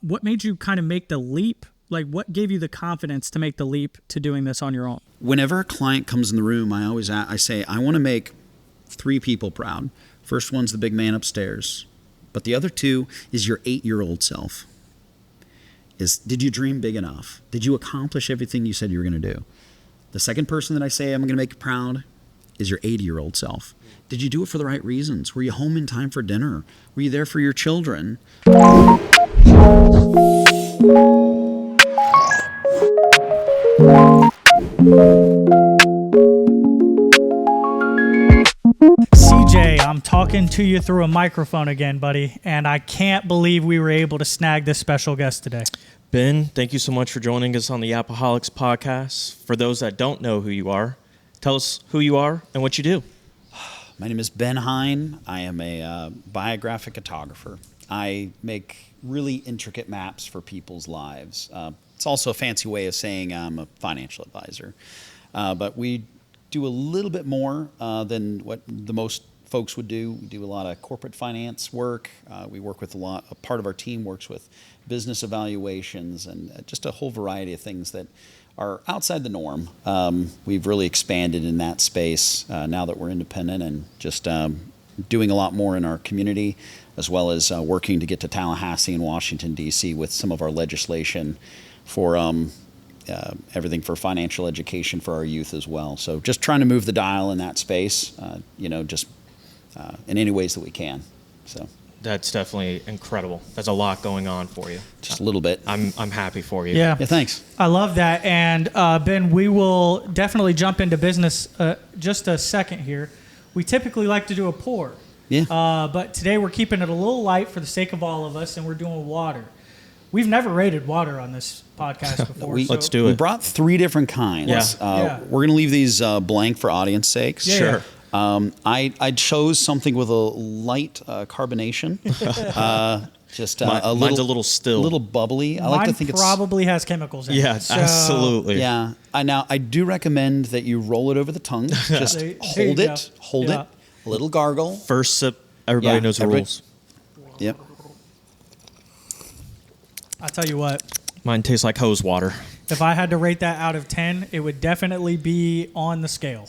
what made you kind of make the leap? Like, what gave you the confidence to make the leap to doing this on your own? Whenever a client comes in the room, I say, I want to make 3 people proud. First one's the big man upstairs, but the other 2 is your 8-year-old self. Did you dream big enough? Did you accomplish everything you said you were going to do? The second person that I say I'm going to make proud is your 80-year-old self. Did you do it for the right reasons? Were you home in time for dinner? Were you there for your children? CJ, I'm talking to you through a microphone again, buddy, and I can't believe we were able to snag this special guest today. Ben, thank you so much for joining us on the Yapaholics Podcast. For those that don't know who you are, tell us who you are and what you do. My name is Ben Hein. I am a biographic photographer. I make really intricate maps for people's lives. It's also a fancy way of saying I'm a financial advisor. But we do a little bit more than what the most folks would do. We do a lot of corporate finance work. We work with a part of our team works with business evaluations and just a whole variety of things that are outside the norm. We've really expanded in that space now that we're independent and just doing a lot more in our community, as well as working to get to Tallahassee and Washington, D.C. with some of our legislation for everything for financial education for our youth as well. So just trying to move the dial in that space, just in any ways that we can. So That's definitely incredible. There's a lot going on for you. Just a little bit. I'm happy for you. Yeah, thanks. I love that. And Ben, we will definitely jump into business just a second here. We typically like to do a pour. Yeah. But today we're keeping it a little light for the sake of all of us, and we're doing water. We've never rated water on this podcast before. Let's do it. We brought 3 different kinds. Yeah. We're going to leave these blank for audience sakes. Yeah, Sure. I chose something with a light carbonation. Mine's a little still. A little bubbly. I Mine like to think probably has chemicals in Yeah, it. So absolutely. Yeah. Now I do recommend that you roll it over the tongue. Just There hold you it. go. Hold Yeah. it. A little gargle. First sip, everybody knows the rules. Yep. I'll tell you what, Mine tastes like hose water. if I had to rate that out of 10, it would definitely be on the scale.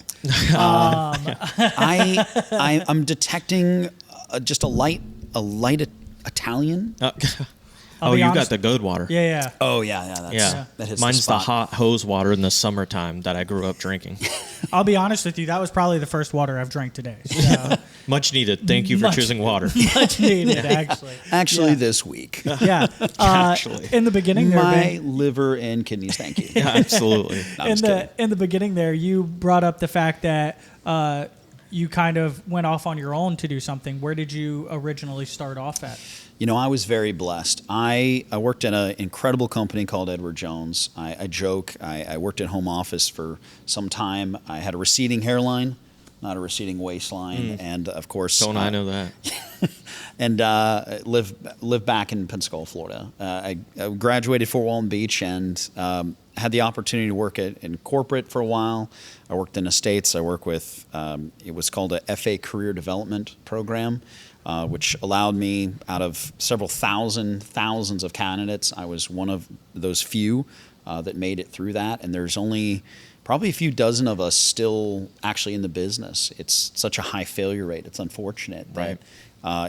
I'm detecting just a light Italian. Oh, you honest- got the good water. Yeah. Oh yeah. That hits Mine's the the spot. hot hose water in the summertime that I grew up drinking. I'll be honest with you, that was probably the first water I've drank today. So Much needed. Thank you for Much- choosing water. much needed, actually. Actually, Yeah. this week. Yeah. Actually. In the beginning there, My Ben, liver and kidneys, thank you. Yeah, absolutely. No, I'm just kidding. in the beginning there, you brought up the fact that you kind of went off on your own to do something. Where did you originally start off at? I was very blessed. I worked at an incredible company called Edward Jones. I joke. I worked at home office for some time. I had a receding hairline, not a receding waistline, and of course, Don't I know that? and live back in Pensacola, Florida. I graduated Fort Walton Beach and had the opportunity to work in corporate for a while. I worked in estates. I worked with it was called a FA Career Development Program, which allowed me, out of several thousands of candidates, I was one of those few that made it through that. And there's only probably a few dozen of us still actually in the business. It's such a high failure rate. It's unfortunate that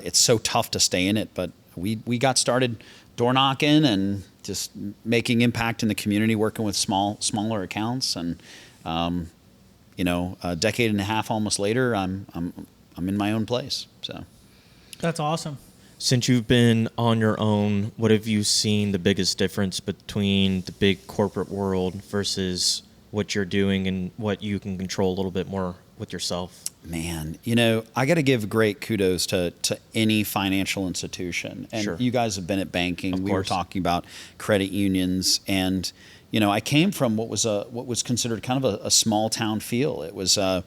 it's so tough to stay in it. But we got started door knocking and just making impact in the community, working with smaller accounts. And a decade and a half almost later, I'm in my own place. So. That's awesome. Since you've been on your own, what have you seen the biggest difference between the big corporate world versus what you're doing and what you can control a little bit more with yourself? Man, I got to give great kudos to any financial institution. And Sure. you guys have been at banking. Of We were course. talking about credit unions, and I came from what was considered kind of a small town feel. It was the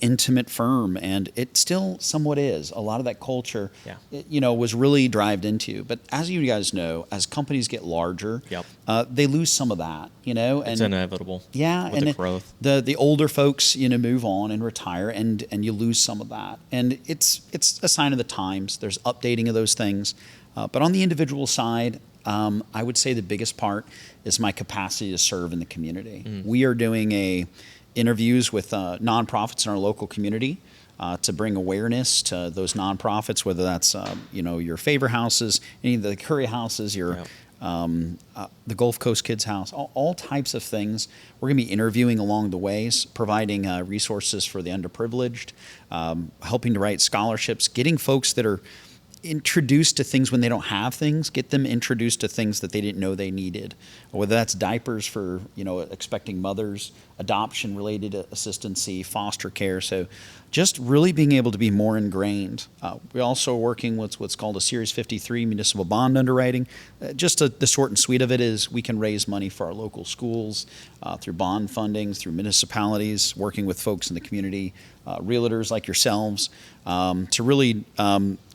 intimate firm, and it still somewhat is. A lot of that culture, was really drived into. But as you guys know, as companies get larger, they lose some of that. It's inevitable. Yeah, with and the growth. The older folks, move on and retire, and you lose some of that. And it's a sign of the times. There's updating of those things. But on the individual side, I would say the biggest part is my capacity to serve in the community. We are doing interviews with nonprofits in our local community to bring awareness to those nonprofits, whether that's your Favor Houses, any of the Curry Houses, the Gulf Coast Kids House, all types of things. We're going to be interviewing along the ways, providing resources for the underprivileged, helping to write scholarships, getting folks that are introduced to things when they don't have things, get them introduced to things that they didn't know they needed, whether that's diapers for expecting mothers, adoption related assistancy, foster care. So just really being able to be more ingrained. We're also working with what's called a Series 53 municipal bond underwriting. The short and sweet of it is we can raise money for our local schools through bond fundings, through municipalities, working with folks in the community, realtors like yourselves, to really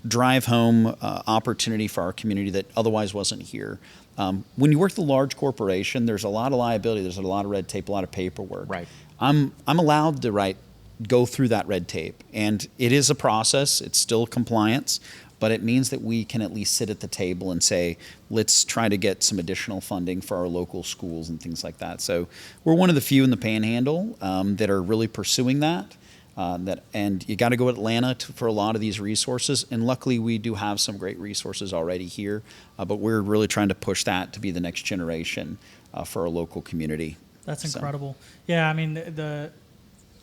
drive home opportunity for our community that otherwise wasn't here. When you work with a large corporation, there's a lot of liability, there's a lot of red tape, a lot of paperwork. Right. I'm allowed to go through that red tape, and it is a process. It's still compliance, but it means that we can at least sit at the table and say, let's try to get some additional funding for our local schools and things like that. So we're one of the few in the Panhandle that are really pursuing that. And you got to go to Atlanta for a lot of these resources. And luckily, we do have some great resources already here. But we're really trying to push that to be the next generation for our local community. That's incredible. Yeah, I mean,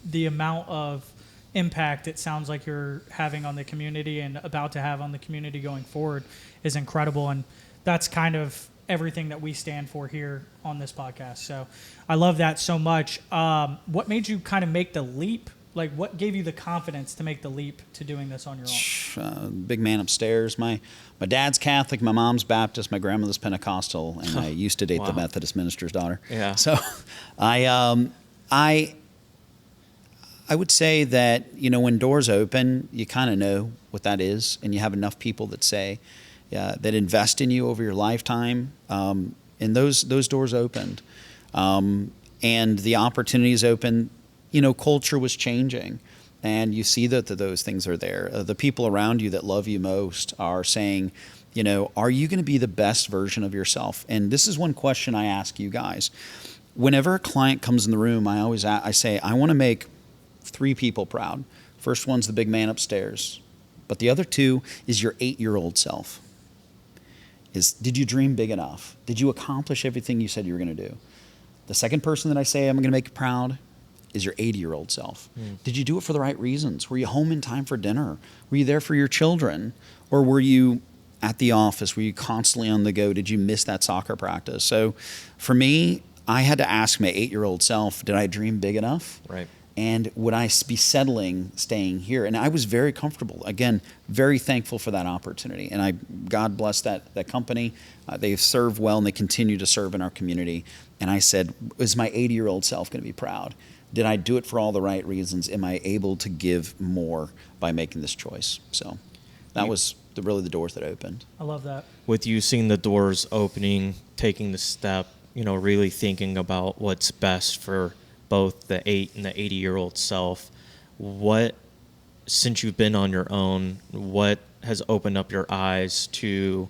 the amount of impact it sounds like you're having on the community and about to have on the community going forward is incredible. And that's kind of everything that we stand for here on this podcast. So I love that so much. What made you kind of make the leap? Like, what gave you the confidence to make the leap to doing this on your own? Big man upstairs. My dad's Catholic, my mom's Baptist, my grandmother's Pentecostal, and I used to date the Methodist minister's daughter. Yeah. So I would say that, when doors open, you kind of know what that is, and you have enough people that say, that invest in you over your lifetime, and those doors opened. And the opportunities opened. Culture was changing, and you see that those things are there. The people around you that love you most are saying, are you going to be the best version of yourself? And this is one question I ask you guys. Whenever a client comes in the room, I say, I want to make 3 people proud. First one's the big man upstairs, but the other 2 is your 8-year-old self. Did you dream big enough? Did you accomplish everything you said you were going to do? The second person that I say I'm going to make you proud is your 80-year-old self. Did you do it for the right reasons? Were you home in time for dinner? Were you there for your children? Or were you at the office? Were you constantly on the go? Did you miss that soccer practice? So for me, I had to ask my 8-year-old self, did I dream big enough? Right. And would I be settling staying here? And I was very comfortable. Again, very thankful for that opportunity. And God bless that company. They've served well, and they continue to serve in our community. And I said, is my 80-year-old self going to be proud? Did I do it for all the right reasons? Am I able to give more by making this choice? So that was really the doors that opened. I love that. With you seeing the doors opening, taking the step, really thinking about what's best for both the 8 and the 80-year-old self, since you've been on your own, what has opened up your eyes to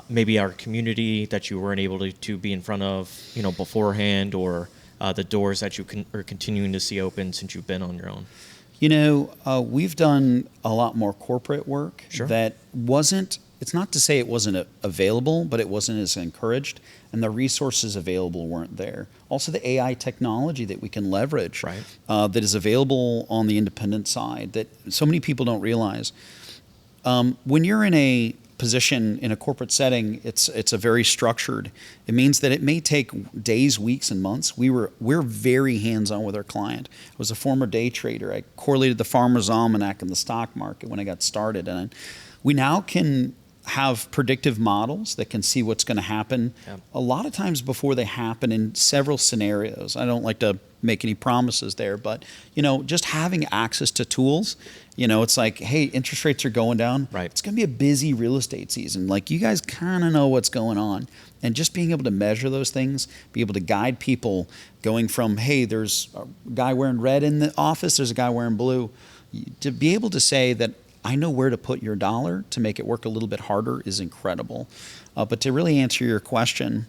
maybe our community that you weren't able to be in front of, beforehand, or the doors that you are continuing to see open since you've been on your own? We've done a lot more corporate work. Sure. That wasn't, it's not to say it wasn't available, but it wasn't as encouraged, and the resources available weren't there. Also, the AI technology that we can leverage, right, that is available on the independent side that so many people don't realize. When you're in a position in a corporate setting, it's a very structured. It means that it may take days, weeks, and months. We're very hands-on with our client. I was a former day trader. I correlated the Farmer's Almanac and the stock market when I got started, and we now can have predictive models that can see what's going to happen a lot of times before they happen in several scenarios. I don't like to make any promises there, but just having access to tools, it's like, hey, interest rates are going down. Right. It's going to be a busy real estate season. Like, you guys kind of know what's going on, and just being able to measure those things, be able to guide people going from, hey, there's a guy wearing red in the office, there's a guy wearing blue, to be able to say that I know where to put your dollar to make it work a little bit harder is incredible. But to really answer your question,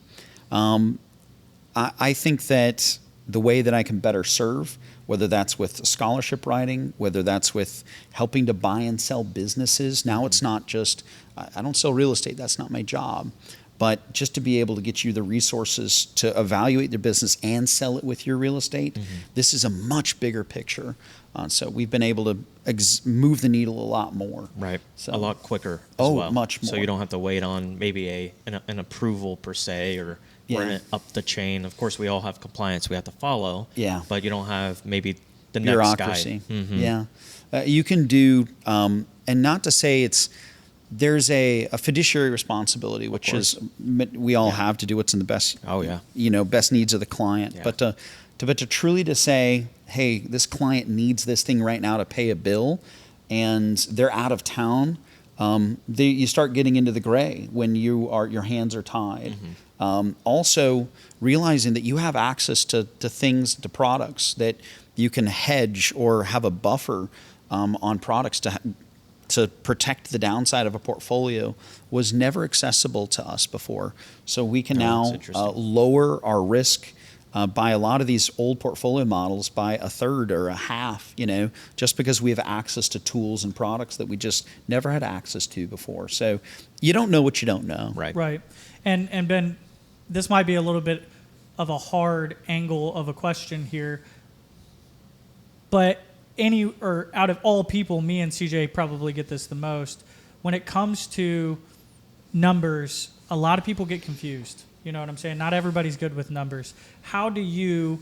I think that the way that I can better serve, whether that's with scholarship writing, whether that's with helping to buy and sell businesses. Now it's not just, I don't sell real estate, that's not my job. But just to be able to get you the resources to evaluate their business and sell it with your real estate, this is a much bigger picture. So we've been able to move the needle a lot more. Right. So, a lot quicker as well. Much more. So you don't have to wait on maybe an approval per se or up the chain. Of course, we all have compliance we have to follow. Yeah. But you don't have maybe the next bureaucracy. guy. Mm-hmm. Yeah. You can do, and not to say there's a fiduciary responsibility, which is we all have to do what's in the best. Oh yeah. Best needs of the client. Yeah. But to truly to say, hey, this client needs this thing right now to pay a bill, and they're out of town. You start getting into the gray when your hands are tied. Also realizing that you have access to things, to products that you can hedge or have a buffer on products to protect the downside of a portfolio was never accessible to us before. So we can now lower our risk by a lot of these old portfolio models by a third or a half, just because we have access to tools and products that we just never had access to before. So you don't know what you don't know. Right. Right. And Ben, this might be a little bit of a hard angle of a question here, but out of all people, me and CJ probably get this the most. When it comes to numbers, a lot of people get confused. You know what I'm saying? Not everybody's good with numbers. How do you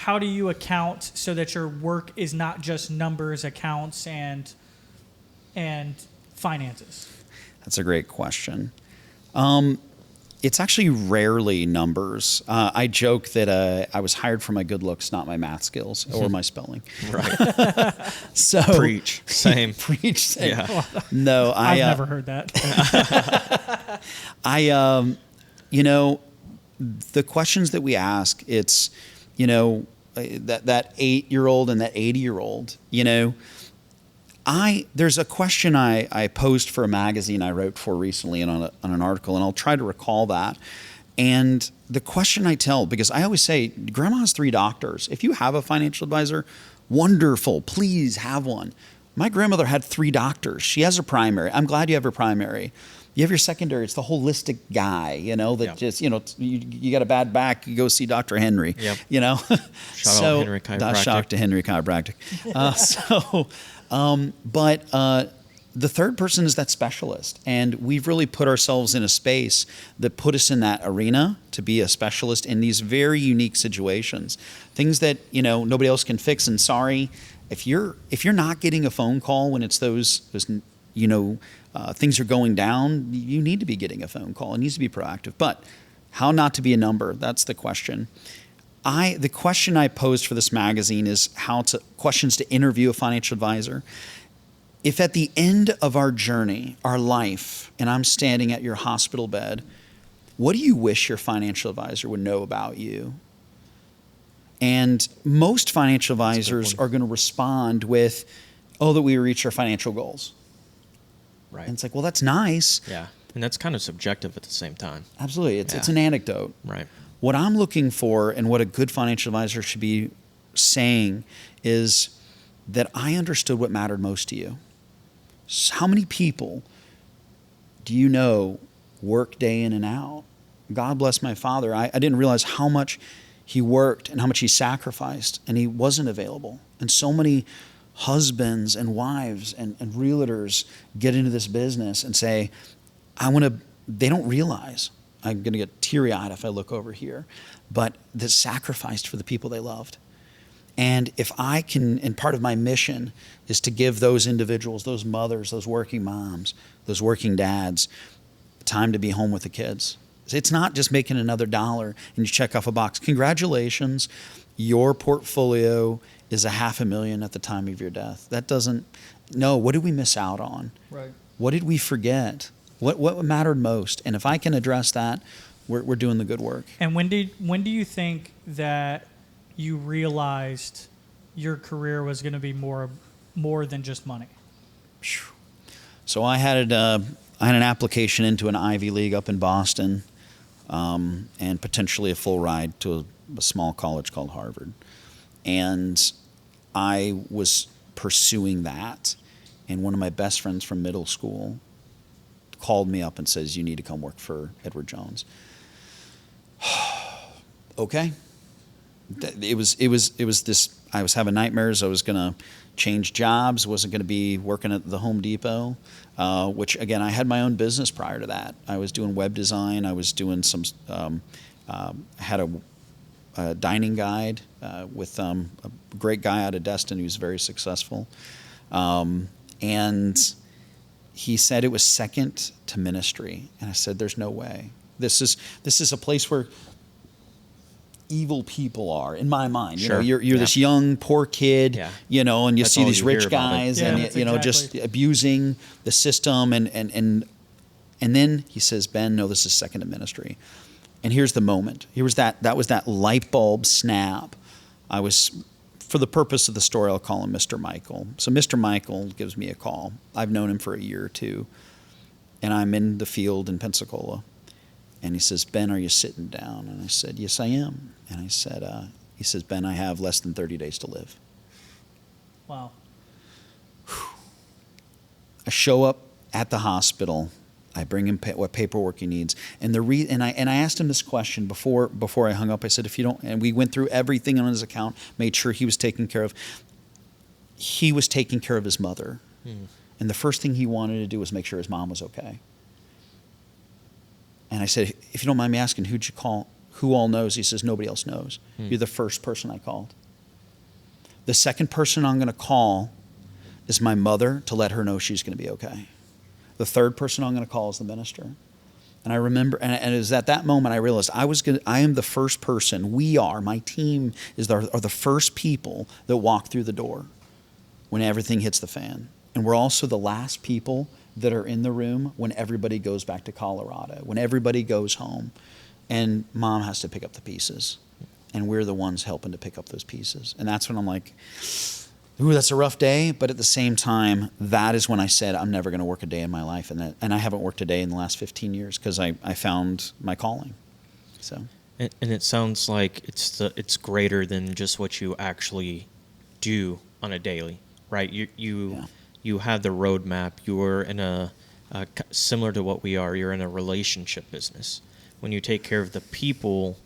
account so that your work is not just numbers, accounts, and finances? That's a great question. It's actually rarely numbers. I joke that I was hired for my good looks, not my math skills or my spelling. Right. So Preach. Same. Preach. Same. Yeah. No, I've never heard that. The questions that we ask, it's, that 8-year-old and that 80-year-old, there's a question I posed for a magazine I wrote for recently on an article, and I'll try to recall that. And the question I tell, because I always say, Grandma has 3 doctors. If you have a financial advisor, wonderful, please have one. My grandmother had 3 doctors. She has her primary. I'm glad you have her primary. You have your secondary. It's the holistic guy, just, you got a bad back, you go see Dr. Henry, Yep. Shout out Henry Chiropractic. Shout out to Henry Chiropractic. But the third person is that specialist. And we've really put ourselves in a space that put us in that arena to be a specialist in these very unique situations. Things that, nobody else can fix. And sorry, if you're not getting a phone call when it's those things are going down, you need to be getting a phone call. It needs to be proactive. But how not to be a number? That's the question. The question I posed for this magazine is questions to interview a financial advisor. If at the end of our journey, our life, and I'm standing at your hospital bed, what do you wish your financial advisor would know about you? And most financial advisors are going to respond with, that we reached our financial goals. Right. And it's like, well, that's nice. Yeah. And that's kind of subjective at the same time. Absolutely. It's an anecdote. Right. What I'm looking for and what a good financial advisor should be saying is that I understood what mattered most to you. So how many people do you know work day in and out? God bless my father. I didn't realize how much he worked and how much he sacrificed, and he wasn't available. And so many husbands and wives and realtors get into this business and say, they don't realize, I'm going to get teary-eyed if I look over here, but that sacrificed for the people they loved. And if I can, and part of my mission is to give those individuals, those mothers, those working moms, those working dads, time to be home with the kids. It's not just making another dollar and you check off a box. Congratulations, your portfolio is $500,000 at the time of your death. What did we miss out on? Right. What did we forget? What mattered most? And if I can address that, we're doing the good work. And when do you think that you realized your career was going to be more than just money? So I had I had an application into an Ivy League up in Boston, and potentially a full ride to a small college called Harvard. And I was pursuing that, and one of my best friends from middle school called me up and says, "You need to come work for Edward Jones." Okay. It was this. I was having nightmares. I was gonna change jobs. Wasn't gonna be working at the Home Depot, which again, I had my own business prior to that. I was doing web design. I was doing some. Had a dining guide with a great guy out of Destin who's very successful, and he said it was second to ministry, and I said, "There's no way. This is a place where evil people are, in my mind. Sure. You're this young poor kid, Yeah. and you That's see all these you hear rich about it. guys, Yeah, and that's just exactly. abusing the system, and then he says, "Ben, no, this is second to ministry." And here's the moment. That was that light bulb snap. I was, for the purpose of the story, I'll call him Mr. Michael. So Mr. Michael gives me a call. I've known him for a year or two, and I'm in the field in Pensacola. And he says, "Ben, are you sitting down?" And I said, "Yes, I am." And I said, he says, "Ben, I have less than 30 days to live." Wow. I show up at the hospital. I bring him what paperwork he needs, and I asked him this question before I hung up. I said, "If you don't," and we went through everything on his account, made sure he was taken care of. He was taking care of his mother, and the first thing he wanted to do was make sure his mom was okay. And I said, "If you don't mind me asking, who'd you call? Who all knows?" He says, "Nobody else knows. You're the first person I called. The second person I'm going to call is my mother to let her know she's going to be okay. The third person I'm going to call is the minister." And I remember, and it was at that moment I realized I am the first person. My team are the first people that walk through the door when everything hits the fan. And we're also the last people that are in the room when everybody goes back to Colorado, when everybody goes home, and mom has to pick up the pieces. And we're the ones helping to pick up those pieces. And that's when I'm like, ooh, that's a rough day. But at the same time, that is when I said, I'm never going to work a day in my life. And I haven't worked a day in the last 15 years because I found my calling. So. And it sounds like it's greater than just what you actually do on a daily, right? You have the roadmap. You're in a similar to what we are. You're in a relationship business. When you take care of the people,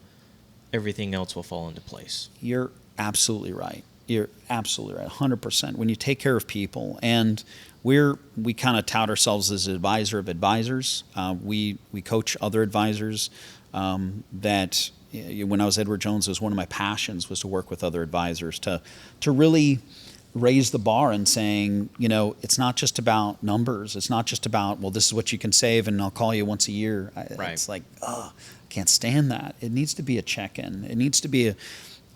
everything else will fall into place. You're absolutely right. You're absolutely right, 100%. When you take care of people, and we kind of tout ourselves as an advisor of advisors. We coach other advisors. That when I was Edward Jones, it was one of my passions was to work with other advisors to really raise the bar and saying, it's not just about numbers. It's not just about, well, this is what you can save and I'll call you once a year. Right. It's like, I can't stand that. It needs to be a check-in. It needs to be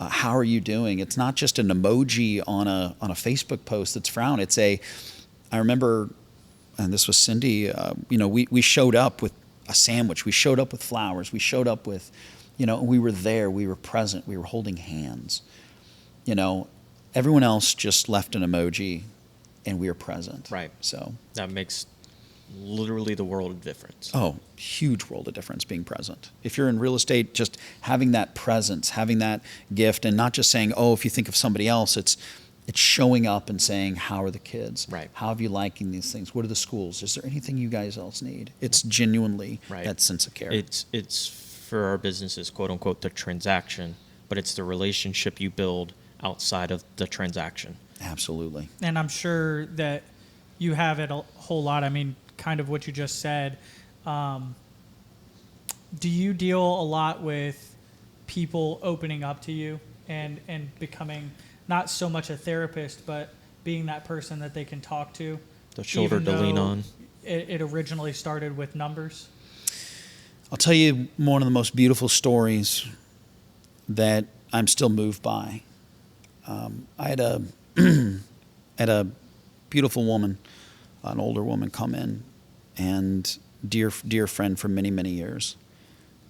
how are you doing? It's not just an emoji on a Facebook post that's frown. It's I remember, and this was Cindy, we showed up with a sandwich. We showed up with flowers. We showed up with, we were there. We were present. We were holding hands. Everyone else just left an emoji, and we were present. Right. So that makes literally the world of difference. Oh, huge world of difference being present. If you're in real estate, just having that presence, having that gift, and not just saying, if you think of somebody else, it's showing up and saying, how are the kids? Right. How have you liking these things? What are the schools? Is there anything you guys else need? It's genuinely that sense of care. It's for our businesses, quote unquote, the transaction, but it's the relationship you build outside of the transaction. Absolutely. And I'm sure that you have it a whole lot. I mean, kind of what you just said. Do you deal a lot with people opening up to you and becoming not so much a therapist, but being that person that they can talk to? The shoulder to lean on. It originally started with numbers. I'll tell you one of the most beautiful stories that I'm still moved by. I had a beautiful woman, an older woman, come in, and dear friend for many, many years.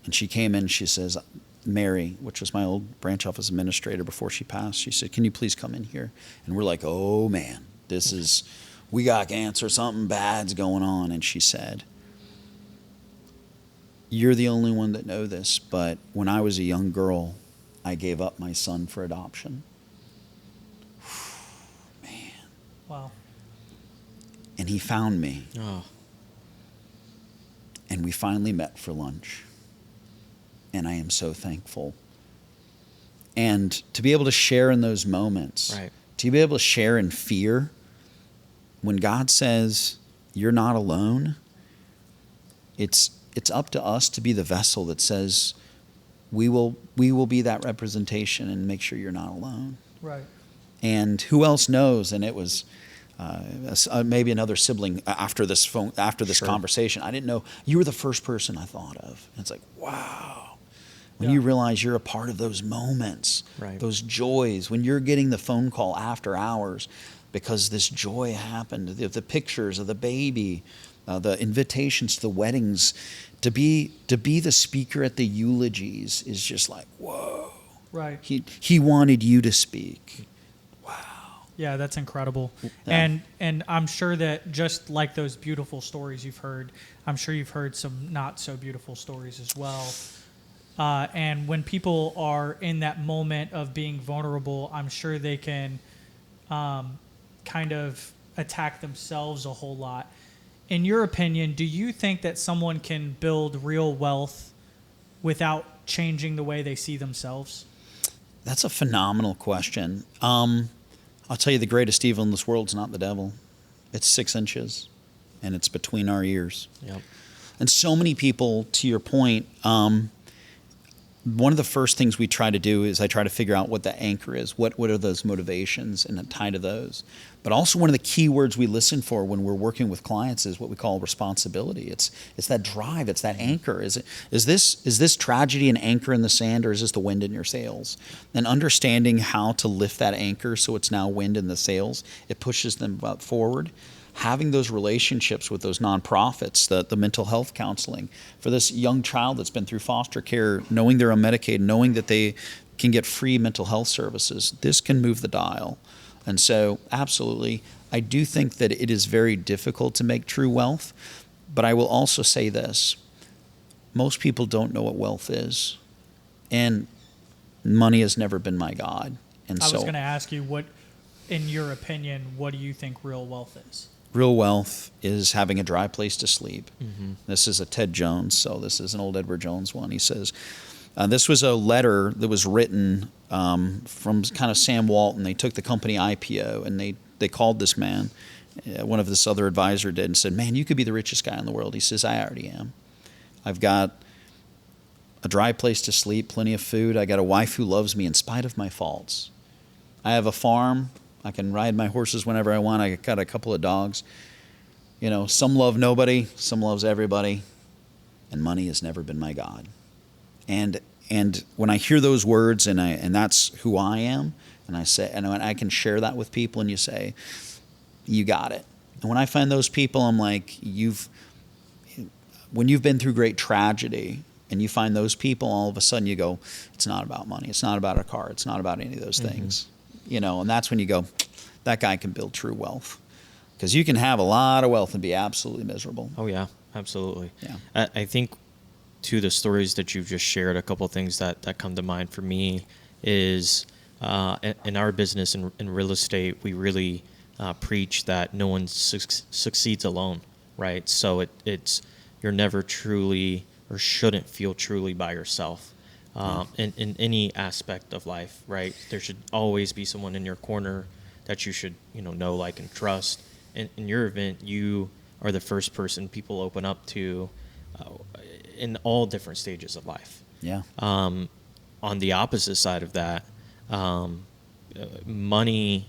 And she came in, she says, Mary, which was my old branch office administrator before she passed, she said, "Can you please come in here?" And we're like, oh man, we got cancer, something bad's going on. And she said, you're the only one that know this, but when I was a young girl, I gave up my son for adoption. Man. Wow. And he found me. Oh. And we finally met for lunch. And I am so thankful. And to be able to share in those moments, Right. to be able to share in fear, when God says you're not alone, it's up to us to be the vessel that says we will be that representation and make sure you're not alone. Right. And who else knows? And it was maybe another sibling after this Sure. conversation. I didn't know you were the first person I thought of. And it's like, wow. When Yeah. you realize you're a part of those moments, Right. those joys, when you're getting the phone call after hours because this joy happened, the pictures of the baby, the invitations to the weddings, to be the speaker at the eulogies is just like, whoa. Right. He wanted you to speak. Wow. Yeah, that's incredible. Yeah. And I'm sure that just like those beautiful stories you've heard, I'm sure you've heard some not so beautiful stories as well. And when people are in that moment of being vulnerable, I'm sure they can kind of attack themselves a whole lot. In your opinion, do you think that someone can build real wealth without changing the way they see themselves? That's a phenomenal question. I'll tell you, the greatest evil in this world is not the devil. It's 6 inches, and it's between our ears. Yep. And so many people, to your point, one of the first things we try to do is I try to figure out what the anchor is. What are those motivations and tie to those? But also one of the key words we listen for when we're working with clients is what we call responsibility. It's that drive. It's that anchor. Is this tragedy an anchor in the sand, or is this the wind in your sails? And understanding how to lift that anchor so it's now wind in the sails, it pushes them forward. Having those relationships with those nonprofits, the mental health counseling for this young child that's been through foster care, knowing they're on Medicaid, knowing that they can get free mental health services, this can move the dial. And so, absolutely, I do think that it is very difficult to make true wealth, but I will also say this. Most people don't know what wealth is, and money has never been my God. And I was going to ask you, what, in your opinion, what do you think real wealth is? Real wealth is having a dry place to sleep. Mm-hmm. This is a Ted Jones, so this is an old Edward Jones one. He says, this was a letter that was written from kind of Sam Walton. They took the company IPO, and they called this man, one of this other advisor did, and said, man, you could be the richest guy in the world. He says, I already am. I've got a dry place to sleep, plenty of food. I got a wife who loves me in spite of my faults. I have a farm. I can ride my horses whenever I want. I got a couple of dogs. You know, some love nobody, some loves everybody, and money has never been my God. And when I hear those words, and that's who I am, and I say, and I can share that with people, and you say, you got it. And when I find those people, I'm like, when you've been through great tragedy, and you find those people, all of a sudden you go, it's not about money, it's not about a car, it's not about any of those things. You know, and that's when you go, that guy can build true wealth. Because you can have a lot of wealth and be absolutely miserable. Oh, yeah, absolutely. Yeah. I think, to the stories that you've just shared, a couple of things that come to mind for me is in our business, in real estate, we really preach that no one succeeds alone, right? So it's you're never truly, or shouldn't feel truly, by yourself. In any aspect of life, right? There should always be someone in your corner that you should, know, like, and trust. In your event, you are the first person people open up to in all different stages of life. Yeah. On the opposite side of that, money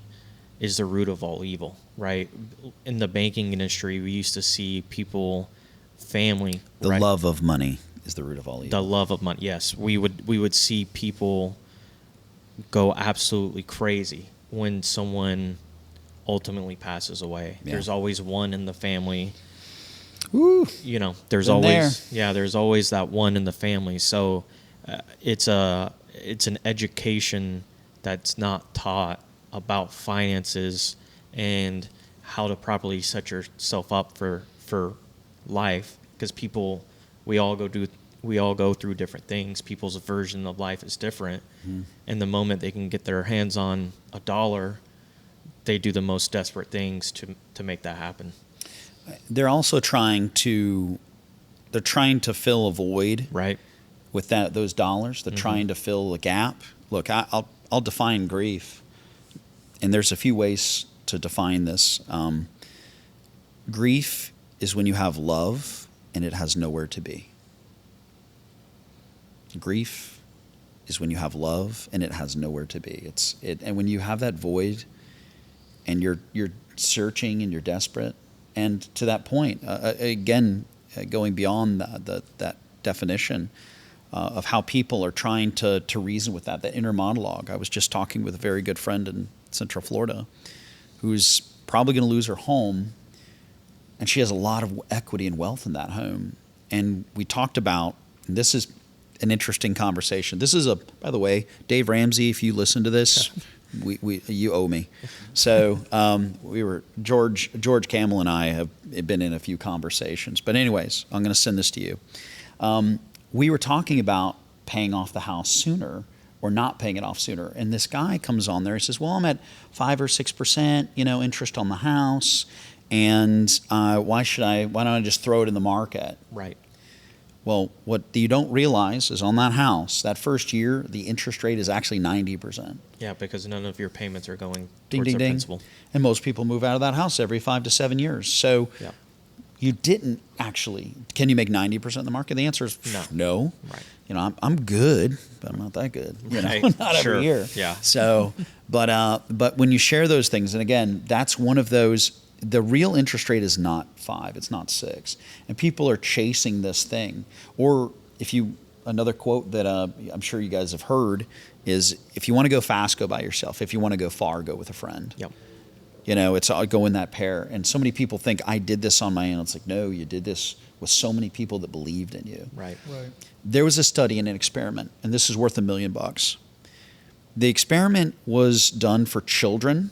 is the root of all evil, right? In the banking industry, we used to see people, family. The right? love of money is the root of all evil. The love of money, yes. We would see people go absolutely crazy when someone ultimately passes away. Yeah. There's always one in the family. Woo. There's Been always there. there's always that one in the family. So it's an education that's not taught about finances and how to properly set yourself up for life, because we all go we all go through different things. People's version of life is different. And the moment they can get their hands on $1, they do the most desperate things to make that happen. They're also trying to fill a void, Right. with those dollars. They're trying to fill a gap. Look, I'll define grief, and there's a few ways to define this. Grief is when you have love and it has nowhere to be. Grief is when you have love and it has nowhere to be. And when you have that void, and you're searching and you're desperate, and to that point, again, going beyond that definition of how people are trying to reason with that inner monologue. I was just talking with a very good friend in Central Florida who's probably going to lose her home, and she has a lot of equity and wealth in that home. And we talked about, and this is an interesting conversation. This is by the way, Dave Ramsey, if you listen to this, you owe me. So George Campbell and I have been in a few conversations. But anyways, I'm going to send this to you. We were talking about paying off the house sooner or not paying it off sooner. And this guy comes on there. He says, well, I'm at 5 or 6%, interest on the house. And why don't I just throw it in the market? Right. Well, what you don't realize is on that house, that first year, the interest rate is actually 90%. Yeah, because none of your payments are going Ding, towards ding, their ding. principal. And most people move out of that house every 5 to 7 years. So Yeah. you didn't actually. Can you make 90% in the market? The answer is no. Right. I'm good, but I'm not that good. Right. Not Sure. every year. Yeah. So, but when you share those things, and again, that's one of those. The real interest rate is not 5; it's not 6, and people are chasing this thing. Or another quote that I'm sure you guys have heard is, if you want to go fast, go by yourself. If you want to go far, go with a friend. Yep. It's go in that pair. And so many people think I did this on my own. It's like, no, you did this with so many people that believed in you. Right. There was a study and an experiment, and this is worth $1 million. The experiment was done for children,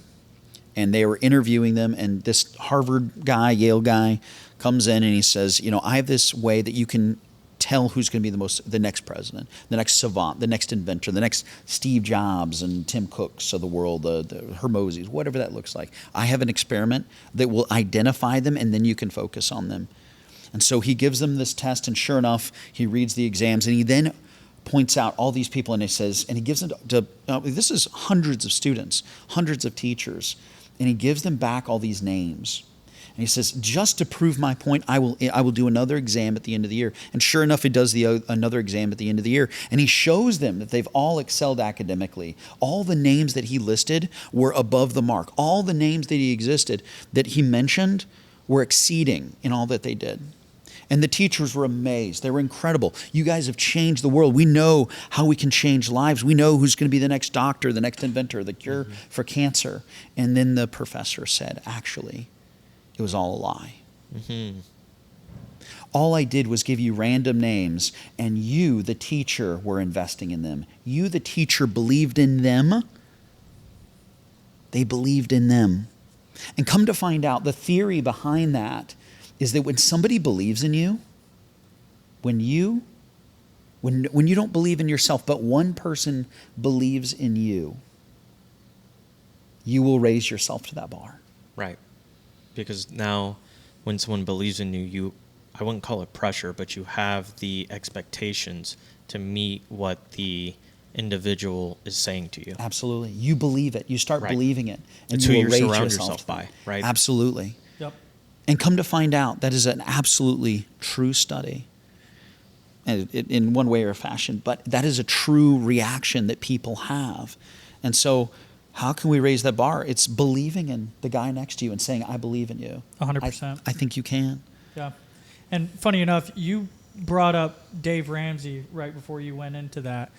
and they were interviewing them. And this Harvard guy, Yale guy, comes in and he says, I have this way that you can tell who's going to be the next president, the next savant, the next inventor, the next Steve Jobs and Tim Cooks of the world, the Hermoses, whatever that looks like. I have an experiment that will identify them, and then you can focus on them. And so he gives them this test, and sure enough, he reads the exams, and he then points out all these people, and he gives them this is hundreds of students, hundreds of teachers, and he gives them back all these names. And he says, just to prove my point, I will do another exam at the end of the year. And sure enough, he does another exam at the end of the year. And he shows them that they've all excelled academically. All the names that he listed were above the mark. All the names that he mentioned were exceeding in all that they did. And the teachers were amazed. They were incredible. You guys have changed the world. We know how we can change lives. We know who's going to be the next doctor, the next inventor, the cure for cancer. And then the professor said, actually, it was all a lie. Mm-hmm. All I did was give you random names, and you, the teacher, were investing in them. You, the teacher, believed in them. They believed in them. And come to find out, the theory behind that is that when somebody believes in you, when you don't believe in yourself, but one person believes in you, you will raise yourself to that bar. Right. Because now when someone believes in you, I wouldn't call it pressure, but you have the expectations to meet what the individual is saying to you. Absolutely. You believe it. You start believing it. And it's you who will you raise surround yourself yourself by, right? Absolutely. Yep. And come to find out, that is an absolutely true study. And in one way or fashion, but that is a true reaction that people have. And so how can we raise that bar? It's believing in the guy next to you and saying, I believe in you. 100%. I think you can. Yeah. And funny enough, you brought up Dave Ramsey right before you went into that.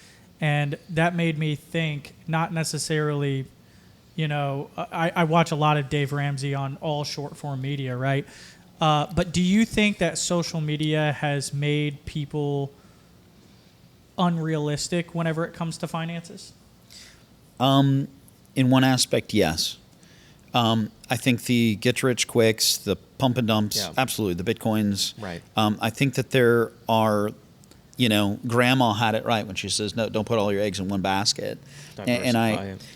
And that made me think, not necessarily, I watch a lot of Dave Ramsey on all short form media, right? But do you think that social media has made people unrealistic whenever it comes to finances? In one aspect, yes. I think the get-rich-quicks, the pump and dumps, absolutely, the Bitcoins. Right. I think that there are Grandma had it right when she says, no, don't put all your eggs in one basket.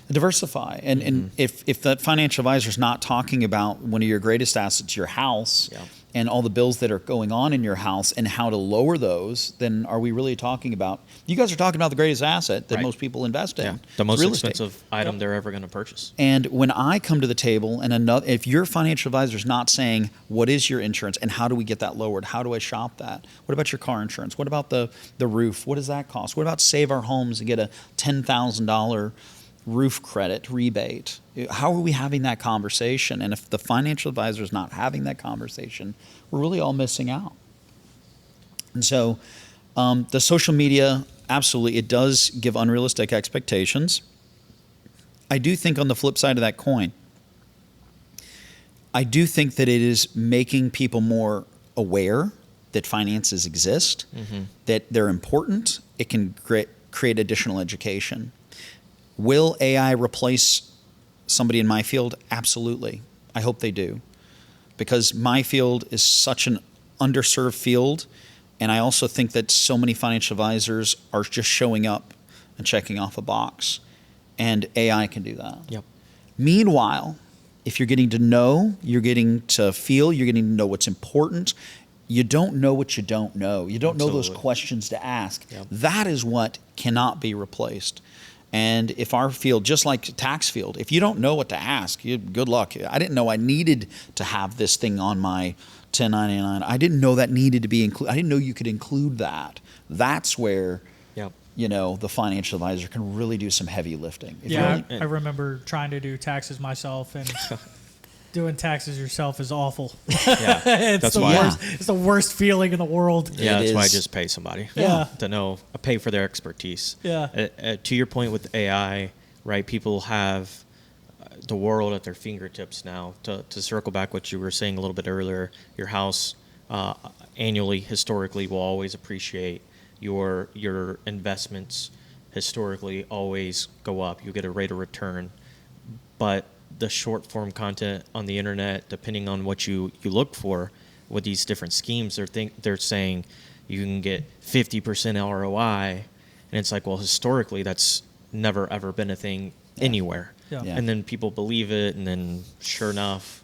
Diversify. And if that financial advisor is not talking about one of your greatest assets, your house, and all the bills that are going on in your house and how to lower those, then are we really talking about, you guys are talking about the greatest asset that most people invest in. The most expensive item they're ever going to purchase. And when I come to the table and if your financial advisor is not saying, what is your insurance and how do we get that lowered? How do I shop that? What about your car insurance? What about the roof? What does that cost? What about Save Our Homes and get a $10,000 roof credit rebate? How are we having that conversation? And if the financial advisor is not having that conversation, we're really all missing out. And so the social media, absolutely, it does give unrealistic expectations. I do think on the flip side of that coin, I do think that it is making people more aware that finances exist, that they're important. It can create additional education. Will AI replace somebody in my field? Absolutely. I hope they do. Because my field is such an underserved field, and I also think that so many financial advisors are just showing up and checking off a box, and AI can do that. Yep. Meanwhile, if you're getting to know, you're getting to feel, you're getting to know what's important, you don't know what you don't know. You don't know those questions to ask. Yep. That is what cannot be replaced. And if our field, just like tax field, if you don't know what to ask, good luck. I didn't know I needed to have this thing on my 1099. I didn't know that needed to be included. I didn't know you could include that. That's where, the financial advisor can really do some heavy lifting. I remember trying to do taxes myself, and doing taxes yourself is awful. It's the worst feeling in the world. That's why I just pay somebody to know, pay for their expertise. To your point with AI, right? People have the world at their fingertips now. To circle back what you were saying a little bit earlier, your house annually, historically, will always appreciate. Your investments historically always go up. You get a rate of return. But the short form content on the internet, depending on what you look for with these different schemes, they're saying you can get 50% ROI, and it's like, well, historically that's never ever been a thing anywhere. And then people believe it, and then sure enough,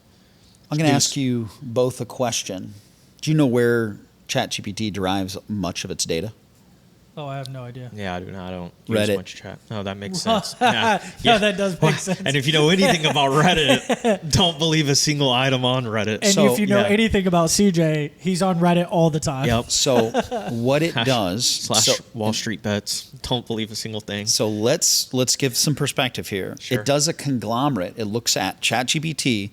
I'm going to ask you both a question. Do you know where ChatGPT derives much of its data? Oh, I have no idea. Yeah, I don't Reddit. use much chat. Oh, that makes sense. Yeah, that does make sense. And if you know anything about Reddit, don't believe a single item on Reddit. And if you know anything about CJ, he's on Reddit all the time. Yep. So what it does / Wall Street bets. Don't believe a single thing. So let's give some perspective here. Sure. It does a conglomerate. It looks at ChatGPT,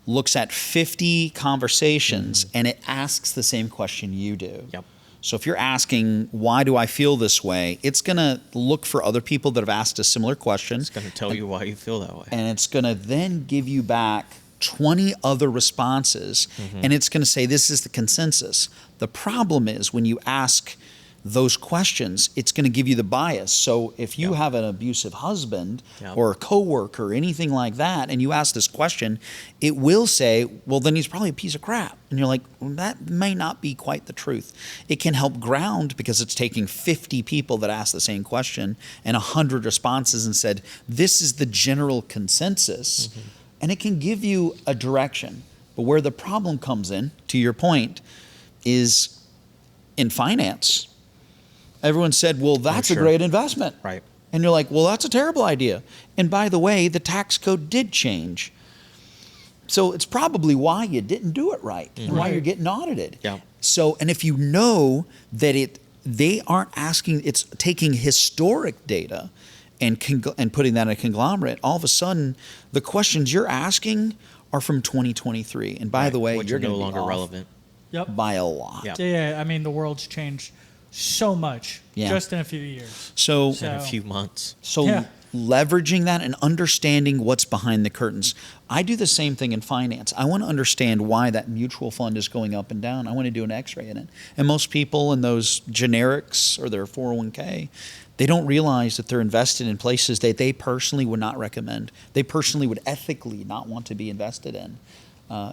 looks at 50 conversations, and it asks the same question you do. Yep. So if you're asking, why do I feel this way? It's going to look for other people that have asked a similar question. It's going to tell you why you feel that way. And it's going to then give you back 20 other responses, and it's going to say, this is the consensus. The problem is when you ask those questions, it's going to give you the bias. So if you have an abusive husband or a coworker or anything like that, and you ask this question, it will say, well, then he's probably a piece of crap. And you're like, well, that may not be quite the truth. It can help ground because it's taking 50 people that asked the same question and 100 responses and said, this is the general consensus. And it can give you a direction. But where the problem comes in, to your point, is in finance. Everyone said, well, that's a great investment. Right. And you're like, well, that's a terrible idea. And by the way, the tax code did change. So it's probably why you didn't do it right and why you're getting audited. Yeah. So, and if you know that they aren't asking, it's taking historic data and putting that in a conglomerate, all of a sudden, the questions you're asking are from 2023. And by the way, which you're are no going to be longer off relevant by a lot. Yep. Yeah, I mean, the world's changed so much just in a few years. So in a few months. So leveraging that and understanding what's behind the curtains. I do the same thing in finance. I want to understand why that mutual fund is going up and down. I want to do an x-ray in it. And most people in those generics or their 401k, they don't realize that they're invested in places that they personally would not recommend. They personally would ethically not want to be invested in.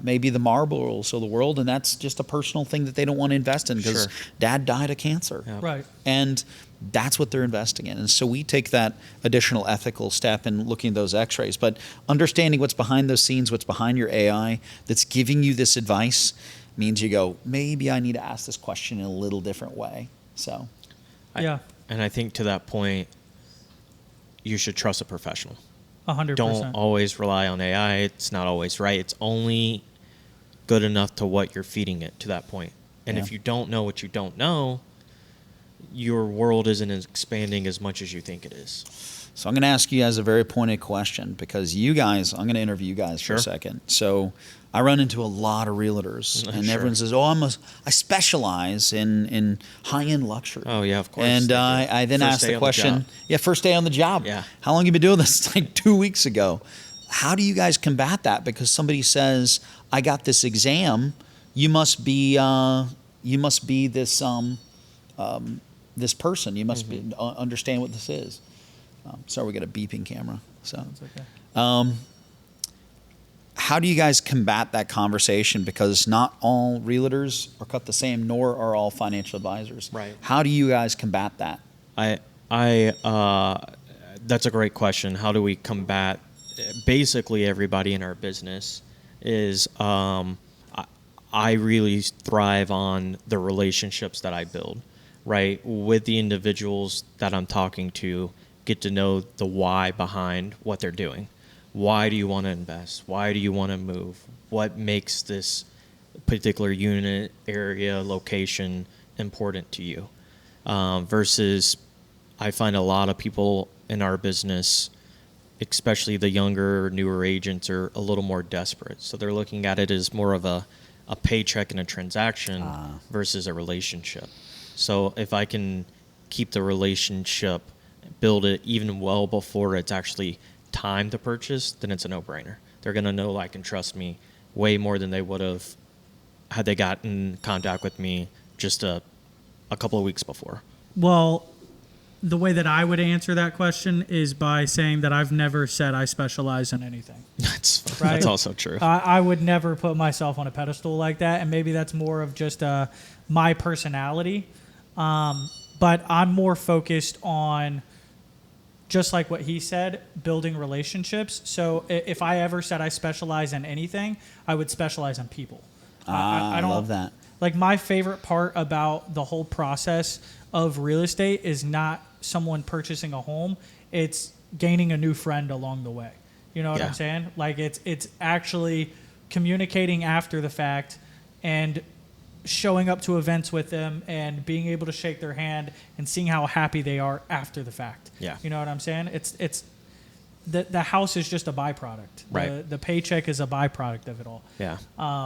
maybe the Marlboros of the world, and that's just a personal thing that they don't want to invest in because Sure. dad died of cancer. Yeah. Right. And that's what they're investing in. And so we take that additional ethical step in looking at those x-rays. But understanding what's behind those scenes, what's behind your AI that's giving you this advice means you go, maybe I need to ask this question in a little different way. So, Yeah. And I think to that point, you should trust a professional. 100%. Don't always rely on AI. It's not always right. It's only good enough to what you're feeding it to that point. And Yeah. if you don't know what you don't know, your world isn't expanding as much as you think it is. So I'm going to ask you guys a very pointed question because you guys, I'm going to interview you guys for a Sure. second. So I run into a lot of realtors, and Sure. everyone says, "Oh, I specialize in high-end luxury." Oh, yeah, of course. And They do. I then First ask day the on the question, job. first day on the job. Yeah. How long have you been doing this? It's like 2 weeks ago. How do you guys combat that? Because somebody says, "I got this exam. You must be this this person. You must be, understand what this is." Sorry, we got a beeping camera. So, That's okay. how do you guys combat that conversation? Because not all realtors are cut the same, nor are all financial advisors. Right. How do you guys combat that? That's a great question. How do we combat basically everybody in our business is, I really thrive on the relationships that I build, right? With the individuals that I'm talking to, get to know the why behind what they're doing. Why do you want to invest? Why do you want to move? What makes this particular unit, area, location important to you? Versus I find a lot of people in our business, especially the younger, newer agents, are a little more desperate. So they're looking at it as more of a paycheck and a transaction versus a relationship. So if I can keep the relationship, build it even well before it's actually time to purchase, then it's a no-brainer. They're going to know, like, and trust me way more than they would have had they gotten in contact with me just a couple of weeks before. Well, the way that I would answer that question is by saying that I've never said I specialize in anything. Right? That's also true. I would never put myself on a pedestal like that, and maybe that's more of just my personality. But I'm more focused on, just like what he said, building relationships. So if I ever said I specialize in anything, I would specialize in people. I love that. Like, my favorite part about the whole process of real estate is not someone purchasing a home. It's gaining a new friend along the way. You know what Yeah. I'm saying? Like, it's actually communicating after the fact and showing up to events with them and being able to shake their hand and seeing how happy they are after the fact. Yeah. You know what I'm saying? It's the house is just a byproduct. Right. The paycheck is a byproduct of it all. Yeah.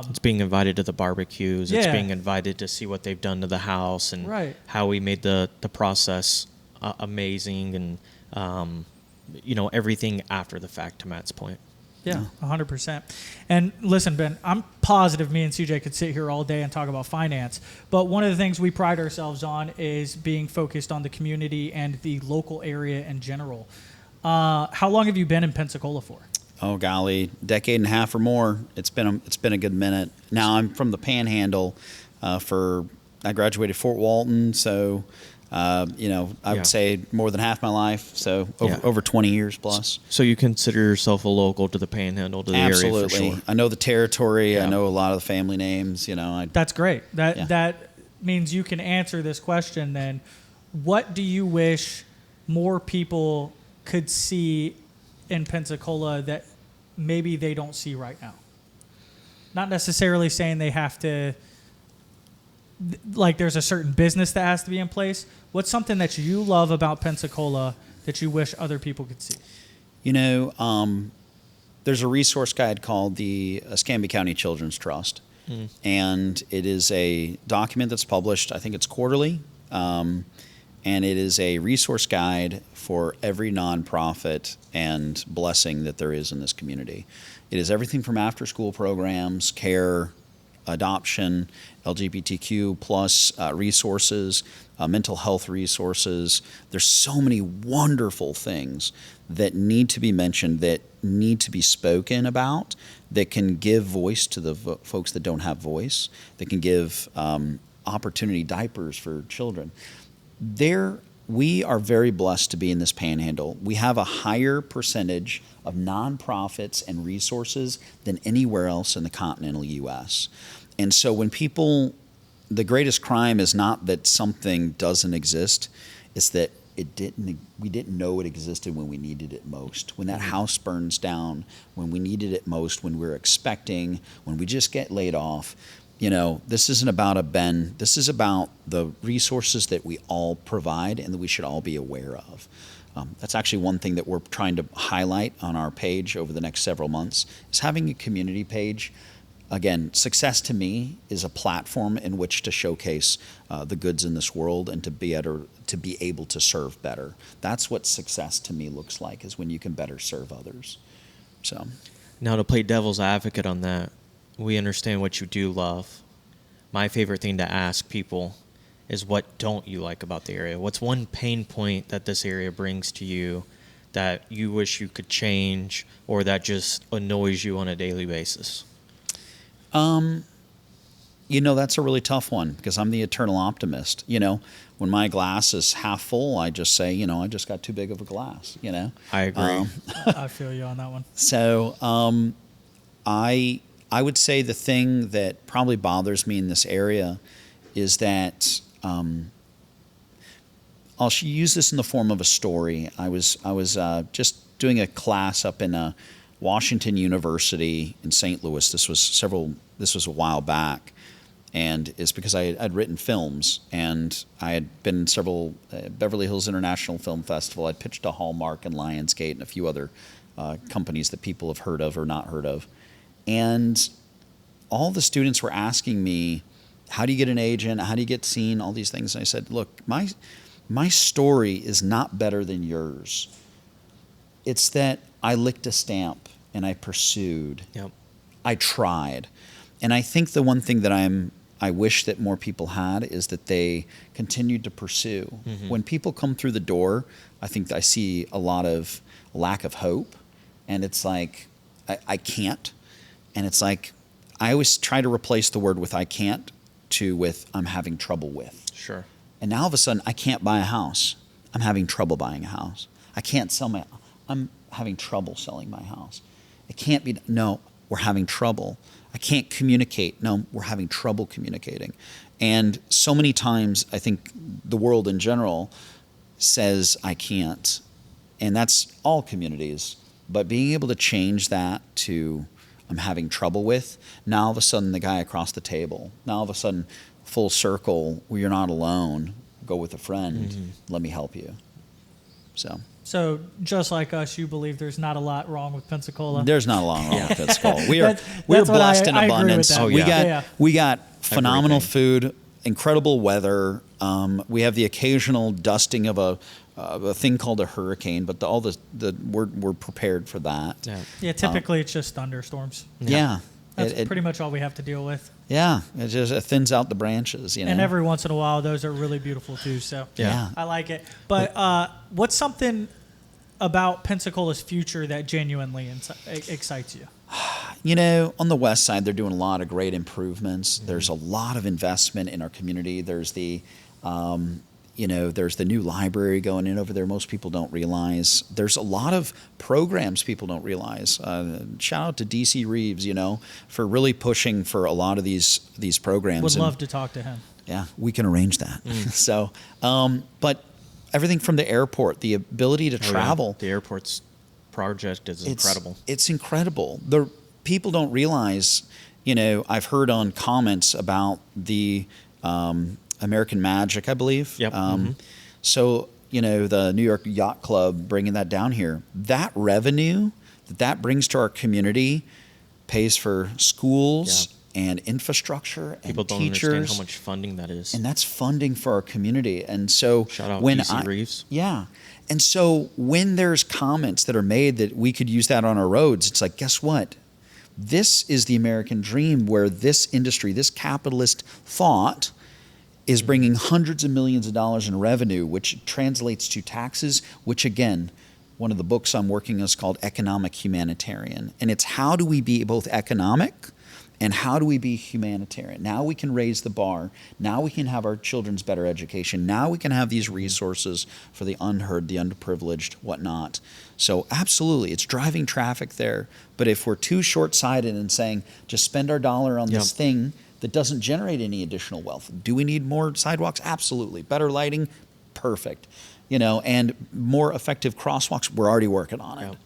It's being invited to the barbecues. It's Yeah. being invited to see what they've done to the house and Right. how we made the process amazing and, everything after the fact, to Matt's point. Yeah, 100%. And listen, Ben, I'm positive me and CJ could sit here all day and talk about finance. But one of the things we pride ourselves on is being focused on the community and the local area in general. How long have you been in Pensacola for? Oh golly, decade and a half or more. It's been a good minute. Now I'm from the Panhandle. I graduated Fort Walton, so I would say more than half my life. So over 20 years plus. So you consider yourself a local to the Panhandle, to the Absolutely. area for sure. I know the territory. Yeah. I know a lot of the family names. That's great. Yeah. That means you can answer this question then. What do you wish more people could see in Pensacola that maybe they don't see right now? Not necessarily saying they have to, like, there's a certain business that has to be in place. What's something that you love about Pensacola that you wish other people could see? There's a resource guide called the Escambia County Children's Trust. And it is a document that's published, I think it's quarterly, and it is a resource guide for every nonprofit and blessing that there is in this community. It is everything from after-school programs, care, adoption, LGBTQ plus resources, mental health resources. There's so many wonderful things that need to be mentioned, that need to be spoken about, that can give voice to the folks that don't have voice, that can give opportunity, diapers for children. We are very blessed to be in this Panhandle. We have a higher percentage of nonprofits and resources than anywhere else in the continental U.S. And so when the greatest crime is not that something doesn't exist, it's that we didn't know it existed when we needed it most. When that house burns down, when we needed it most, when we're expecting, when we just get laid off. This isn't about a Ben. This is about the resources that we all provide and that we should all be aware of. That's actually one thing that we're trying to highlight on our page over the next several months, is having a community page. Again, success to me is a platform in which to showcase the goods in this world and to be able to serve better. That's what success to me looks like, is when you can better serve others. So, now to play devil's advocate on that, we understand what you do love. My favorite thing to ask people is, what don't you like about the area? What's one pain point that this area brings to you that you wish you could change, or that just annoys you on a daily basis? That's a really tough one, because I'm the eternal optimist. When my glass is half full, I just say, I just got too big of a glass, I agree. I feel you on that one. So I would say the thing that probably bothers me in this area is that I'll use this in the form of a story. I was just doing a class up in Washington University in St. Louis. This was a while back, and it's because I'd written films, and I had been in several Beverly Hills International Film Festival. I'd pitched to Hallmark and Lionsgate and a few other companies that people have heard of or not heard of. And all the students were asking me, how do you get an agent? How do you get seen? All these things. And I said, look, my story is not better than yours. It's that I licked a stamp and I pursued. Yep. I tried. And I think the one thing that I wish that more people had is that they continued to pursue. Mm-hmm. When people come through the door, I think I see a lot of lack of hope. And it's like, I can't. And it's like, I always try to replace the word with I can't with I'm having trouble with. Sure. And now all of a sudden, I can't buy a house. I'm having trouble buying a house. I can't sell I'm having trouble selling my house. It can't be, no, we're having trouble. I can't communicate. No, we're having trouble communicating. And so many times, I think the world in general says I can't. And that's all communities. But being able to change that to I'm having trouble with, now all of a sudden the guy across the table, now all of a sudden full circle, where you're not alone, go with a friend, mm-hmm. Let me help you. So just like us, you believe there's not a lot wrong with Pensacola? There's not a lot wrong with Pensacola. We're blessed in abundance. Oh, yeah. We got phenomenal food, incredible weather. We have the occasional dusting of a thing called a hurricane, but we're prepared for that. Yeah. Typically it's just thunderstorms. Yeah. That's pretty much all we have to deal with. Yeah, it thins out the branches, And every once in a while, those are really beautiful too. So yeah. I like it. But what's something about Pensacola's future that genuinely excites you? On the west side, they're doing a lot of great improvements. Mm-hmm. There's a lot of investment in our community. There's there's the new library going in over there. Most people don't realize. There's a lot of programs people don't realize. Shout out to DC Reeves, for really pushing for a lot of these programs. Would love to talk to him. Yeah, we can arrange that. So, but everything from the airport, the ability to travel. Yeah. The airport's project is incredible. It's incredible. The people don't realize, I've heard on comments about the American Magic, I believe. Yep. So, the New York Yacht Club bringing that down here, that revenue that brings to our community pays for schools and infrastructure and people don't teachers. Understand how much funding that is. And that's funding for our community. And so shout out DC Reeves. Yeah. And so when there's comments that are made that we could use that on our roads, it's like, guess what? This is the American dream, where this industry, this capitalist thought, is bringing hundreds of millions of dollars in revenue, which translates to taxes, which again, one of the books I'm working on is called Economic Humanitarian. And it's how do we be both economic and how do we be humanitarian? Now we can raise the bar. Now we can have our children's better education. Now we can have these resources for the unheard, the underprivileged, whatnot. So absolutely, it's driving traffic there. But if we're too short-sighted in saying, just spend our dollar on this thing that doesn't generate any additional wealth. Do we need more sidewalks? Absolutely. Better lighting? Perfect. And more effective crosswalks? We're already working on it.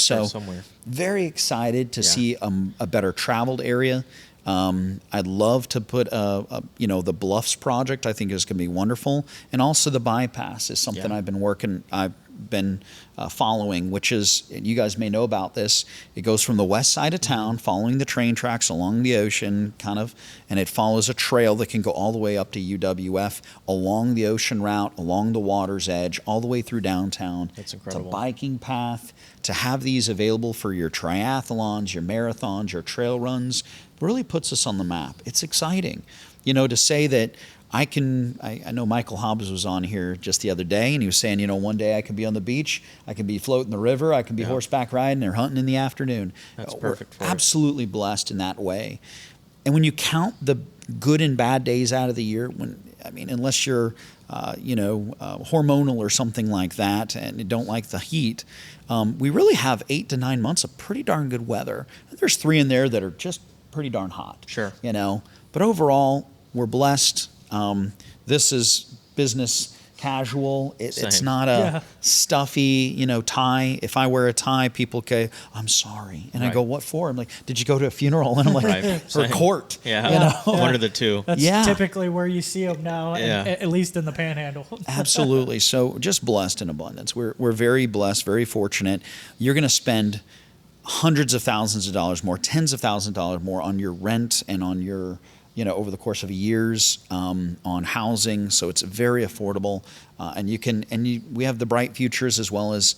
So somewhere. Very excited to see a better traveled area. I'd love to put the Bluffs project. I think is going to be wonderful, and also the bypass is something I've been following, which is, you guys may know about this. It goes from the west side of town, following the train tracks along the ocean, and it follows a trail that can go all the way up to UWF, along the ocean route, along the water's edge, all the way through downtown. That's incredible. It's a biking path. To have these available for your triathlons, your marathons, your trail runs, really puts us on the map. It's exciting. To say that I know Michael Hobbs was on here just the other day, and he was saying, one day I can be on the beach, I can be floating the river, I can be horseback riding or hunting in the afternoon. That's perfect for absolutely blessed in that way. And when you count the good and bad days out of the year, unless you're, hormonal or something like that and you don't like the heat, we really have 8 to 9 months of pretty darn good weather. There's 3 in there that are just pretty darn hot. Sure. But overall, we're blessed. This is business casual. It's not a stuffy, tie. If I wear a tie, people go, "I'm sorry," and I go, "What for?" I'm like, "Did you go to a funeral?" And I'm like, "For court." One of the two. That's typically where you see them now, at least in the Panhandle. Absolutely. So just blessed in abundance. We're very blessed, very fortunate. You're going to spend hundreds of thousands of dollars more, tens of thousands of dollars more on your rent and on your over the course of years, on housing. So it's very affordable, we have the Bright Futures, as well as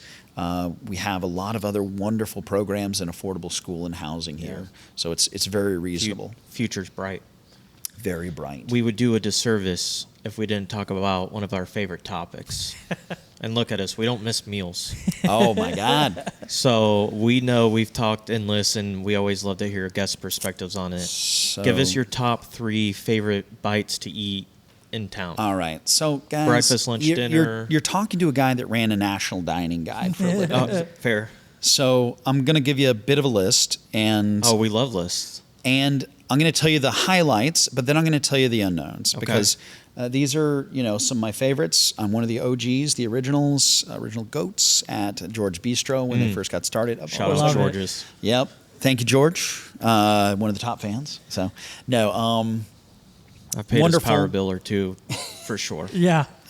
we have a lot of other wonderful programs and affordable school and housing here. So it's very reasonable. Future's bright. Very bright. We would do a disservice if we didn't talk about one of our favorite topics. And look at us, we don't miss meals. Oh my God. So we know we've talked and listened. We always love to hear guest perspectives on it. So, give us your top 3 favorite bites to eat in town. All right. So guys, breakfast, lunch, dinner. You're talking to a guy that ran a national dining guide for a living. Oh, fair. So I'm going to give you a bit of a list, and we love lists. And I'm going to tell you the highlights, but then I'm going to tell you the unknowns, because these are, some of my favorites. I'm one of the OGs, the original goats at George Bistro when they first got started. Shout out to George's. Yep. Thank you, George. One of the top fans. So, no. I paid wonderful. His power bill or two, for sure.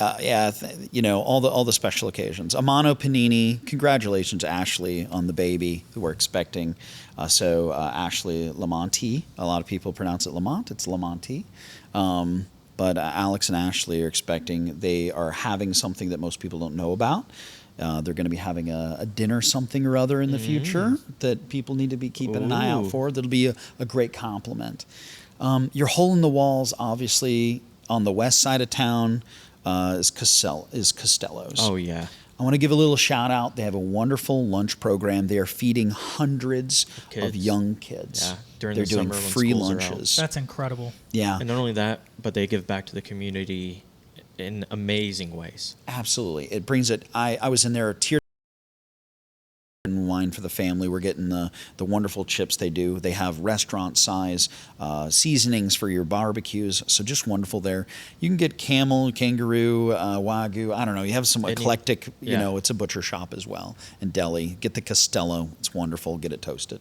All the special occasions. Amano Panini, congratulations, Ashley, on the baby who we're expecting. Ashley Lamonti, a lot of people pronounce it Lamont. It's Lamonti. But Alex and Ashley are expecting. They are having something that most people don't know about. They're going to be having a dinner something or other in the future that people need to be keeping an eye out for. That'll be a great compliment. Your hole in the walls, obviously, on the west side of town, is Costello's. Oh, yeah. I want to give a little shout out. They have a wonderful lunch program. They are feeding hundreds of young kids. Yeah, during They're the doing summer when free schools are lunches. That's incredible. Yeah. And not only that, but they give back to the community in amazing ways. Absolutely. It brings it. I was in there a tier and wine for the family. We're getting the wonderful chips they do. They have restaurant size seasonings for your barbecues. So just wonderful there. You can get camel, kangaroo, wagyu. I don't know. You have some eclectic, it's a butcher shop as well. And deli. Get the Costello. It's wonderful. Get it toasted.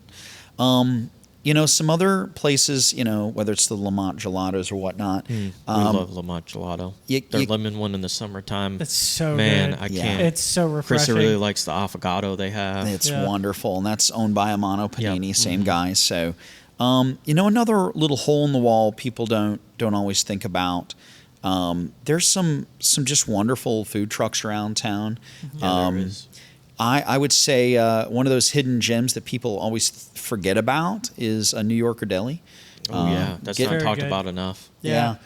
Some other places, whether it's the Lamont Gelatos or whatnot. We love Lamont Gelato. Their lemon one in the summertime. It's so Man, good. I can't. It's so refreshing. Krista really likes the affogato they have. It's wonderful. And that's owned by Amano Panini, same guy. So, another little hole in the wall people don't always think about. There's some just wonderful food trucks around town. Yeah, there is. I would say one of those hidden gems that people always forget about is a New Yorker deli. Oh yeah, that's not Very talked good. about enough. Yeah.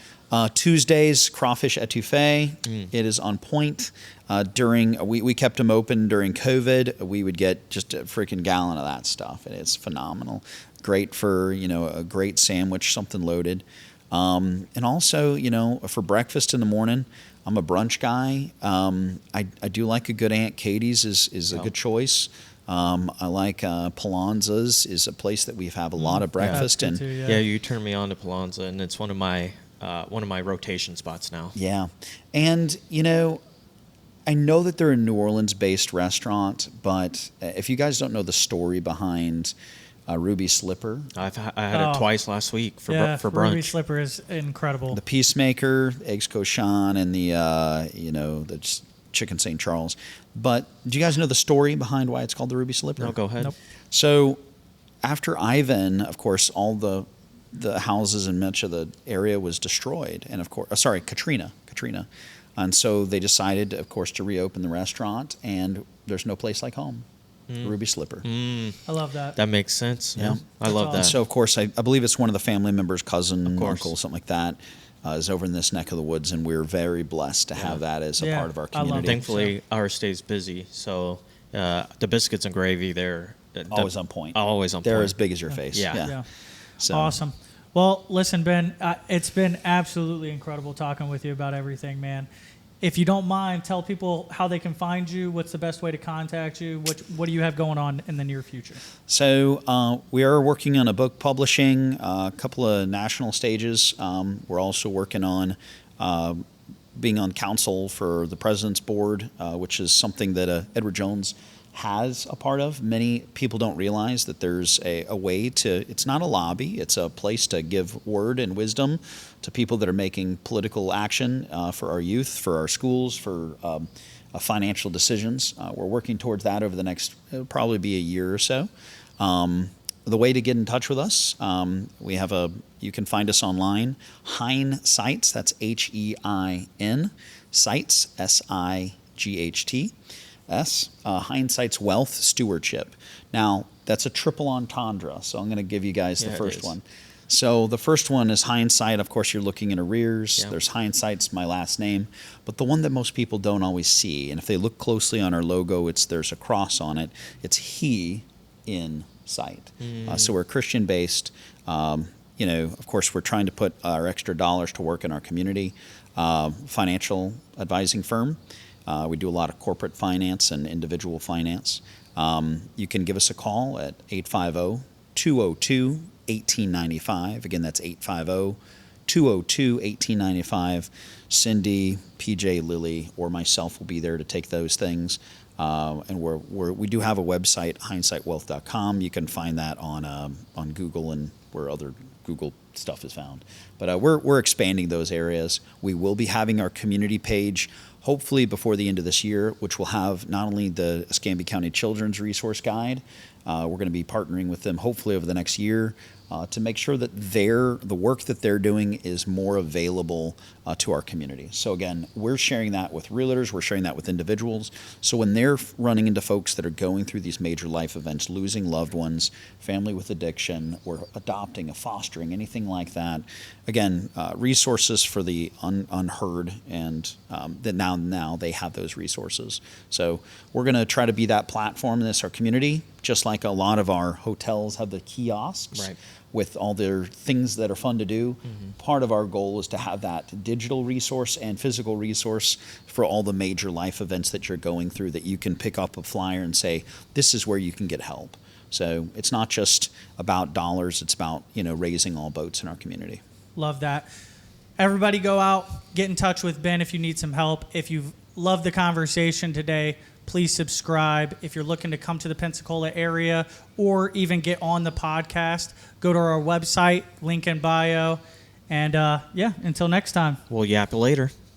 Tuesdays, crawfish etouffee. It is on point. We kept them open during COVID. We would get just a freaking gallon of that stuff. And it's phenomenal. Great for, a great sandwich, something loaded. And also, for breakfast in the morning, I'm a brunch guy. I do like a good Aunt Katie's is a good choice. I like Polonza's is a place that we have a lot of breakfast That's and good too, Yeah, you turned me on to Polonza, and it's one of my rotation spots now. yeah. And I know that they're a New Orleans based restaurant, but if you guys don't know the story behind Ruby Slipper, I had it twice last week for brunch. Ruby Slipper is incredible. the Peacemaker, eggs cochon, and the chicken St. Charles. But do you guys know the story behind why it's called the Ruby Slipper? No, go ahead. Nope. So after Ivan, of course, all the houses in much of the area was destroyed. And of course, Katrina. And so they decided, of course, to reopen the restaurant, and there's no place like home. The Ruby Slipper. I love that. That makes sense. Yeah. I love awesome. that. So, of course, I believe it's one of the family members, cousin, course. uncle, something like that, is over in this neck of the woods, and we're very blessed to have that as a Yeah, part of our I love community. it. Thankfully, our stays busy, so the biscuits and gravy, they're Always on point. Always on They're point. as big as your face. Yeah. Yeah. So, Awesome. Well, listen, Ben, it's been absolutely incredible talking with you about everything, man. If you don't mind, tell people how they can find you. What's the best way to contact you? What do you have going on in the near future? So we are working on a book publishing, a couple of national stages. We're also working on being on council for the President's Board, which is something that Edward Jones has a part of. Many people don't realize that there's a way to, it's not a lobby, it's a place to give word and wisdom to people that are making political action for our youth, for our schools, for financial decisions. We're working towards that over the next, it'll probably be a year or so. The way to get in touch with us, you can find us online, Hindsight, that's H-E-I-N, Sights, S-I-G-H-T. Hindsight's Wealth Stewardship. Now, that's a triple entendre, so I'm going to give you guys the Yeah, it first is. one. So the first one is hindsight. Of course, you're looking in arrears. Yeah. There's hindsight's my last name. But the one that most people don't always see, and if they look closely on our logo, there's a cross on it. It's he in sight. So we're Christian-based. Of course, we're trying to put our extra dollars to work in our community. Financial advising firm. We do a lot of corporate finance and individual finance. You can give us a call at 850-202-1895. Again, that's 850-202-1895. Cindy, PJ, Lily, or myself will be there to take those things. And we do have a website, hindsightwealth.com. You can find that on Google and where other Google stuff is found. But we're expanding those areas. We will be having our community page hopefully before the end of this year, which will have not only the Escambia County Children's Resource Guide, we're going to be partnering with them hopefully over the next year to make sure that the work that they're doing is more available to our community. So again, we're sharing that with realtors, we're sharing that with individuals. So when they're running into folks that are going through these major life events, losing loved ones, family with addiction, or adopting, fostering, anything like that, again, resources for the unheard, and that now they have those resources. So we're going to try to be that platform in our community, just like a lot of our hotels have the kiosks. Right. With all their things that are fun to do. Part of our goal is to have that digital resource and physical resource for all the major life events that you're going through, that you can pick up a flyer and say, this is where you can get help. So it's not just about dollars, it's about, raising all boats in our community. Love that. Everybody go out, get in touch with Ben if you need some help. If you've loved the conversation today, please subscribe. If you're looking to come to the Pensacola area or even get on the podcast, go to our website, link in bio. And until next time. We'll yap later.